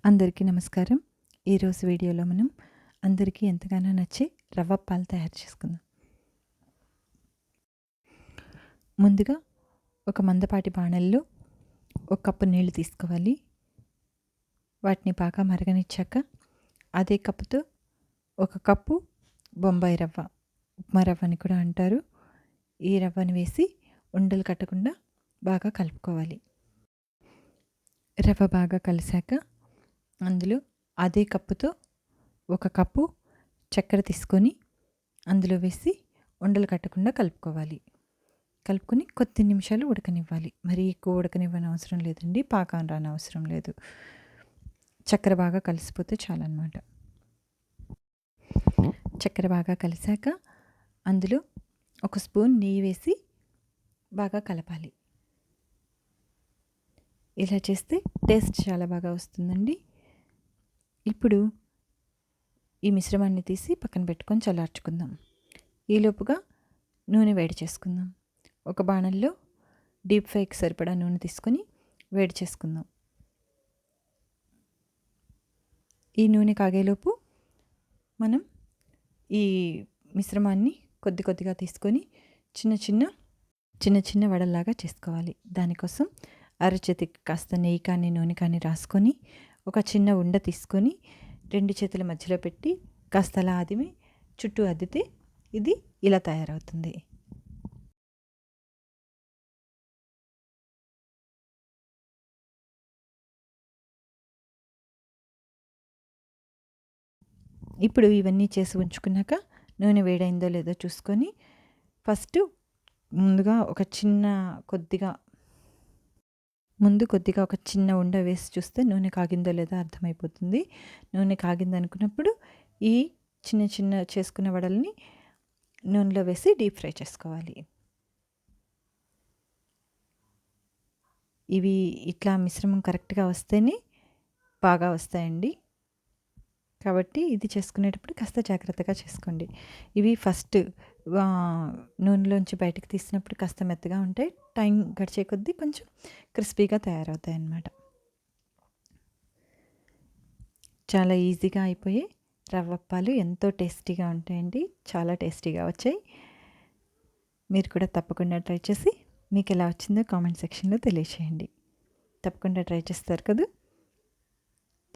అందరికీ నమస్కారం. ఈరోజు వీడియోలో మనం అందరికీ ఎంతగానో నచ్చే రవ్వ పాలు తయారు చేసుకుందాం. ముందుగా ఒక మందపాటి బాణల్లో ఒక కప్పు నీళ్లు తీసుకోవాలి. వాటిని బాగా మరగనిచ్చాక అదే కప్పుతో ఒక కప్పు బొంబాయి రవ్వ, ఉప్మా రవ్వ అని కూడా అంటారు, ఈ రవ్వని వేసి ఉండలు కట్టకుండా బాగా కలుపుకోవాలి. రవ్వ బాగా కలిసాక అందులో అదే కప్పుతో ఒక కప్పు చక్కెర తీసుకొని అందులో వేసి ఉండలు కట్టకుండా కలుపుకోవాలి. కలుపుకొని కొద్ది నిమిషాలు ఉడకనివ్వాలి. మరీ ఎక్కువ ఉడకనివ్వని అవసరం లేదండి, పాకం రాని అవసరం లేదు. చక్కెర బాగా కలిసిపోతే చాలన్నమాట. చక్కెర బాగా కలిసాక అందులో ఒక స్పూన్ నెయ్యి వేసి బాగా కలపాలి. ఇలా చేస్తే టేస్ట్ చాలా బాగా వస్తుందండి. ఇప్పుడు ఈ మిశ్రమాన్ని తీసి పక్కన పెట్టుకొని చల్లార్చుకుందాం. ఈలోపుగా నూనె వేడి చేసుకుందాం. ఒక బాణల్లో డీప్ ఫ్రైకి సరిపడా నూనె తీసుకొని వేడి చేసుకుందాం. ఈ నూనె కాగేలోపు మనం ఈ మిశ్రమాన్ని కొద్ది కొద్దిగా తీసుకొని చిన్న చిన్న వడల్లాగా చేసుకోవాలి. దానికోసం అరచేతికి కాస్త నెయ్యి కానీ నూనె కానీ రాసుకొని ఒక చిన్న ఉండ తీసుకొని రెండు చేతుల మధ్యలో పెట్టి కాస్త అలా అదిమి చుట్టూ అద్దితే ఇది ఇలా తయారవుతుంది. ఇప్పుడు ఇవన్నీ చేసి ఉంచుకున్నాక నూనె వేడైందో లేదో చూసుకొని ఫస్ట్ ముందుగా కొద్దిగా ఒక చిన్న ఉండ వేసి చూస్తే నూనె కాగిందో లేదో అర్థమైపోతుంది. నూనె కాగింది అనుకున్నప్పుడు ఈ చిన్న చేసుకున్న వడల్ని నూనెలో వేసి డీప్ ఫ్రై చేసుకోవాలి. ఇవి ఇట్లా మిశ్రమం కరెక్ట్గా వస్తేనే బాగా వస్తాయండి. కాబట్టి ఇది చేసుకునేటప్పుడు కాస్త జాగ్రత్తగా చేసుకోండి. ఇవి ఫస్ట్ నూనెలోంచి బయటకు తీసినప్పుడు కాస్త మెత్తగా ఉంటాయి. టైం గడిచే కొద్దీ కొంచెం క్రిస్పీగా తయారవుతాయి అన్నమాట. చాలా ఈజీగా అయిపోయే రవ్వప్పాలు ఎంతో టేస్టీగా ఉంటాయండి. చాలా టేస్టీగా వచ్చాయి. మీరు కూడా తప్పకుండా ట్రై చేసి మీకు ఎలా వచ్చిందో కామెంట్ సెక్షన్లో తెలియచేయండి. తప్పకుండా ట్రై చేస్తారు కదా.